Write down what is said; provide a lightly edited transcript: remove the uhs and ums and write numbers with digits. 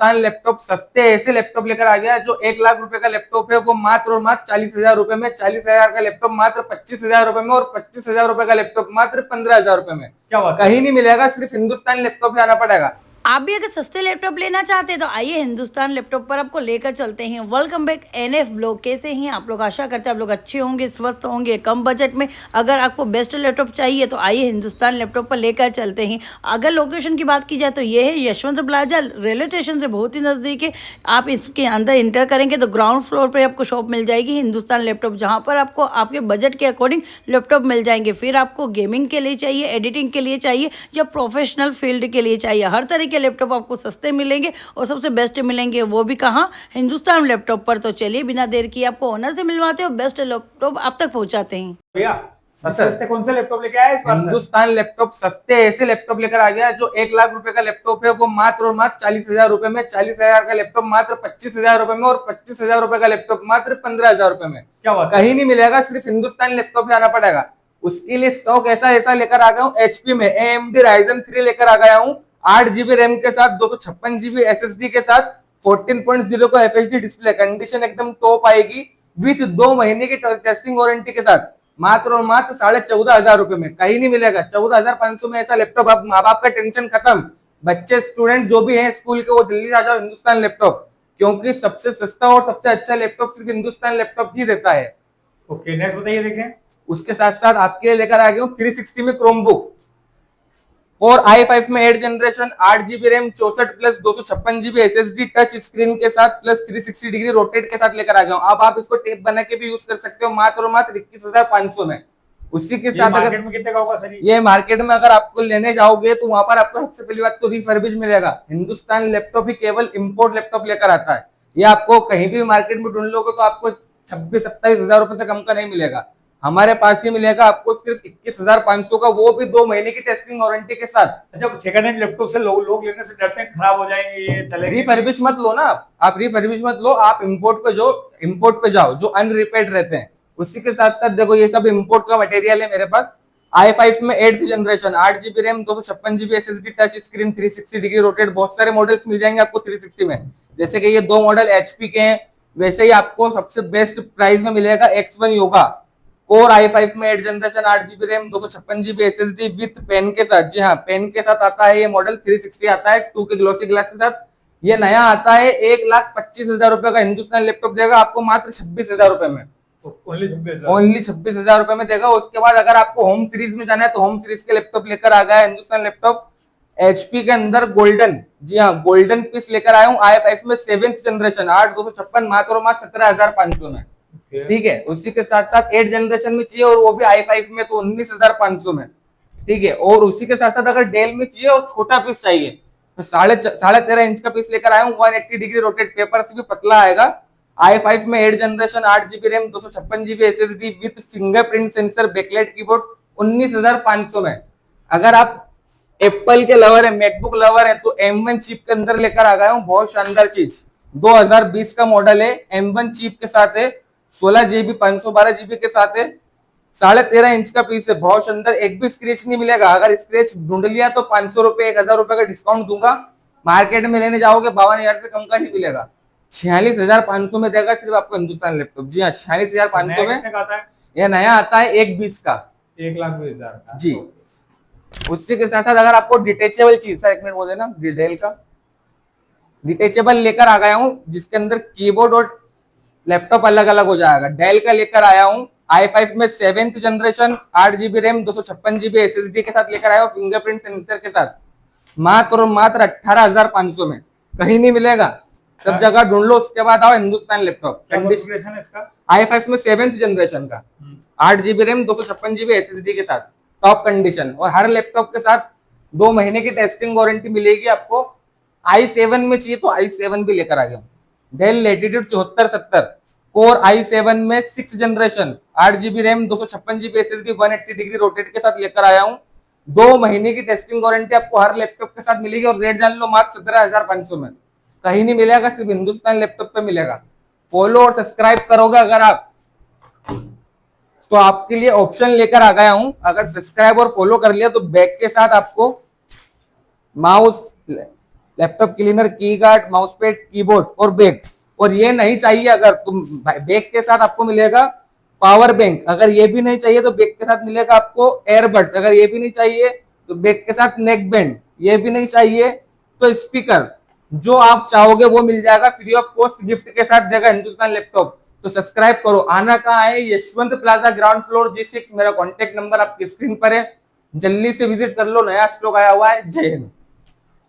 Hindustan laptop सस्ते ऐसे laptop लेकर आ गया है जो 1 लाख रुपए का लैपटॉप है वो मात्र और मात्र 40,000 रुपए में, 40,000 का लैपटॉप मात्र 25,000 रुपए में, और 25,000 रुपए का लैपटॉप मात्र 15,000 रुपए में। क्या बात कहीं नहीं मिलेगा, सिर्फ हिंदुस्तान लैपटॉप में आना पड़ेगा। आप भी अगर सस्ते लैपटॉप लेना चाहते हैं तो आइए हिंदुस्तान लैपटॉप पर आपको लेकर चलते हैं। Welcome back NF blog. कैसे हैं आप लोग? आशा करते हैं आप लोग अच्छे होंगे, स्वस्थ होंगे, कम बजट में। अगर आपको बेस्ट लैपटॉप चाहिए तो आइए हिंदुस्तान लैपटॉप पर लेकर चलते हैं। अगर लोकेशन की बात की जाए तो ये है यशवंत प्लाजा, रेलवे स्टेशन से बहुत ही नज़दीक है। आप इसके अंदर इंटर करेंगे तो ग्राउंड फ्लोर पर आपको शॉप मिल जाएगी हिंदुस्तान लैपटॉप, जहाँ पर आपको आपके बजट के अकॉर्डिंग लैपटॉप मिल जाएंगे। फिर आपको गेमिंग के लिए चाहिए, एडिटिंग के लिए चाहिए या प्रोफेशनल फील्ड के लिए चाहिए, हर तरह के लैपटॉप आपको सस्ते मिलेंगे और सबसे बेस्ट मिलेंगे। वो भी कहाँ? हिंदुस्तान लैपटॉप पर। तो चलिए बिना देर किए आपको ओनर से मिलवाते हैं और बेस्ट लैपटॉप आप तक पहुंचाते हैं। भैया सस्ते कौन से लैपटॉप लेके आए इस बार? हिंदुस्तान लैपटॉप सस्ते ऐसे लैपटॉप लेकर आ गया है जो 1 लाख रुपए का लैपटॉप है वो मात्र और मात्र 40,000 रुपए में, 40,000 का लैपटॉप मात्र 25,000 रुपए में, और 25,000 रुपए का लैपटॉप मात्र 15,000 रुपए में। क्या बात? कहीं नहीं मिलेगा, सिर्फ हिंदुस्तान लैपटॉप में आना पड़ेगा। उसके लिए स्टॉक ऐसा ऐसा लेकर आ गया हूँ। एचपी में AMD Ryzen 3 लेकर आ गया हूँ 8 GB रैम के साथ, 256 GB SSD के साथ, 14.0 का FHD डिस्प्ले, कंडीशन एकदम टॉप आएगी विथ 2 महीने की टेस्टिंग वारंटी के साथ, मात्र और मात्र 14,500 रुपए में। कहीं नहीं मिलेगा। 14,500 में ऐसा लैपटॉप। अब माँ बाप का टेंशन खत्म, बच्चे स्टूडेंट जो भी हैं स्कूल के वो जल्दी आ जाओ हिंदुस्तान लैपटॉप, क्योंकि सबसे सस्ता और सबसे अच्छा लैपटॉप सिर्फ हिंदुस्तान लैपटॉप ही देता है। ओके, नेक्स्ट बताइए। देखें, उसके साथ साथ आपके लिए लेकर आ गया हूँ 360 में क्रोमबुक और i5 में 8 generation, 8 GB RAM, 64+256 GB SSD touch screen के साथ प्लस 360 डिग्री रोटेट के साथ लेकर आ गया हूँ। अब आप इसको टेप बना के भी यूज कर सकते हो मात्र और मात्र 21,500 में। उसी के साथ मार्केट में कितने का होगा सर? ये मार्केट में अगर आपको लेने जाओगे तो वहां पर आपको सबसे पहली बात तो रिफर्बिश मिलेगा। हिंदुस्तान लैपटॉप ही केवल इंपोर्ट लैपटॉप लेकर आता है। ये आपको कहीं भी मार्केट में ढूंढ लोगे तो आपको 26-27 हजार रुपए से कम का नहीं मिलेगा। हमारे पास ही मिलेगा आपको सिर्फ 21,500 का, वो भी 2 महीने की टेस्टिंग वारंटी के साथ। अच्छा, सेकंड हैंड लैपटॉप से लोग लेने से डरते हैं खराब हो जाएंगे, ये चलेगा? रिफर्बिश मत लो ना आप रिफर्बिश मत लो, आप इंपोर्ट पे जाओ जो अनरिपेयर्ड रहते हैं। उसी के साथ साथ देखो ये सब इंपोर्ट का मटेरियल है मेरे पास। i5 में 8th generation, 8 GB RAM, 256 GB SSD touch screen, 360 degree rotate, बहुत सारे मॉडल्स मिल जाएंगे आपको 360 में। जैसे कि ये 2 मॉडल HP के हैं, वैसे ही आपको सबसे बेस्ट प्राइस में मिलेगा X1 योगा कोर i5 में 8 generation, 8 GB RAM, 256 GB SSD with pen के साथ। जी हाँ, पेन के साथ आता है ये मॉडल। 360 आता है 2 के ग्लॉसी ग्लास के साथ। ये नया आता है 1,25,000 रुपए का हिंदुस्तान लैपटॉप देगा आपको मात्र 26,000 रुपए में। ओनली 26,000 रुपए में देगा। उसके बाद अगर आपको होम सीरीज में जाना है तो होम सीरीज के लैपटॉप लेकर आ गया हिंदुस्तान लैपटॉप HP के अंदर गोल्डन। जी हाँ, गोल्डन पीस लेकर आया हूँ i5 में 7th जनरेशन, 8/256 मात्र और मात्र 17,500 में। ठीक है, उसी के साथ साथ 8 जनरेशन में चाहिए और वो भी i5 में तो 19,500 में। ठीक है, और उसी के साथ साथ अगर डेल में चाहिए और छोटा पीस चाहिए तो 13.5 इंच का पीस लेकर आया हूँ। 180 डिग्री रोटेट, पेपर से भी पतला आएगा। i5 में 8 generation, 8 GB RAM, 256 GB SSD with fingerprint sensor, backlight keyboard, 19,500 में। अगर आप एप्पल के लवर है, मैकबुक लवर है तो M1 चिप के अंदर लेकर आ गया हूँ बहुत शानदार चीज। 2020 का मॉडल है, M1 चिप के साथ है, 16 GB 512 GB के साथ है, 13.5 इंच का पीस है, बहुत शानदार। एक भी स्क्रैच नहीं मिलेगा। अगर स्क्रैच ढूंढ लिया तो 500 रुपए 1,000 रुपए का डिस्काउंट दूंगा। मार्केट में लेने जाओगे 52,000 से कम का नहीं मिलेगा। 46,500 में देगा सिर्फ आपको हिंदुस्तान लैपटॉप। जी हाँ, 46,500 में। यह नया आता है 1,20 का, 1,20,000 जी। उसी के साथ साथ अगर आपको डिटेचेबल चीज, एक मिनट बोले ना, डेल का डिटेचेबल लेकर आ गया हूँ जिसके अंदर कीबोर्ड और लैपटॉप अलग अलग हो जाएगा। डेल का लेकर आया हूँ i5 में 7th generation, 8 GB RAM, 256 GB SSD के साथ लेकर आया हूँ फिंगरप्रिंट सेंसर के साथ, मात्र और मात्र 18,500 में। कहीं नहीं मिलेगा, सब जगह ढूंढ लो। उसके बाद आओ हिंदुस्तान लैपटॉप। कंडीशन इसका i5 में 7th जनरेशन का, 8 GB रैम, 256 GB SSD के साथ, टॉप कंडीशन। और हर लैपटॉप के साथ 2 महीने की टेस्टिंग वारंटी मिलेगी आपको। i7 में चाहिए तो i7 भी लेकर आ गया। डेल लैटिट्यूड 7470 कोर i7 में 6 generation, 8 GB RAM, 256 GB SSD, 180 degree rotate के साथ लेकर आया हूँ। 2 महीने की टेस्टिंग वारंटी आपको हर लैपटॉप के साथ मिलेगी। और रेट जान लो मात्र 17,500 में। कहीं नहीं मिलेगा, सिर्फ हिंदुस्तान लैपटॉप पे मिलेगा। फॉलो और सब्सक्राइब करोगे अगर आप तो आपके लिए ऑप्शन लेकर आ गया हूं। अगर सब्सक्राइब और फॉलो कर लिया तो बैक के साथ आपको माउस, लैपटॉप क्लीनर, की गार्ड, माउस पैड, कीबोर्ड और बैग। और ये नहीं चाहिए अगर तुम, बैग के साथ आपको मिलेगा पावर बैंक। अगर ये भी नहीं चाहिए तो बैग के साथ मिलेगा आपको एयरबड्स। अगर ये भी नहीं चाहिए तो बैग के साथ नेक बैंड। ये भी नहीं चाहिए तो स्पीकर। जो आप चाहोगे वो मिल जाएगा फ्री ऑफ कॉस्ट, गिफ्ट के साथ देगा हिंदुस्तान लैपटॉप। तो सब्सक्राइब करो। आना कहाँ है? Yashwant plaza, ground floor, G6। मेरा कॉन्टेक्ट नंबर आपकी स्क्रीन पर है, जल्दी से विजिट कर लो। नया स्टॉक आया हुआ है। जय हिंद।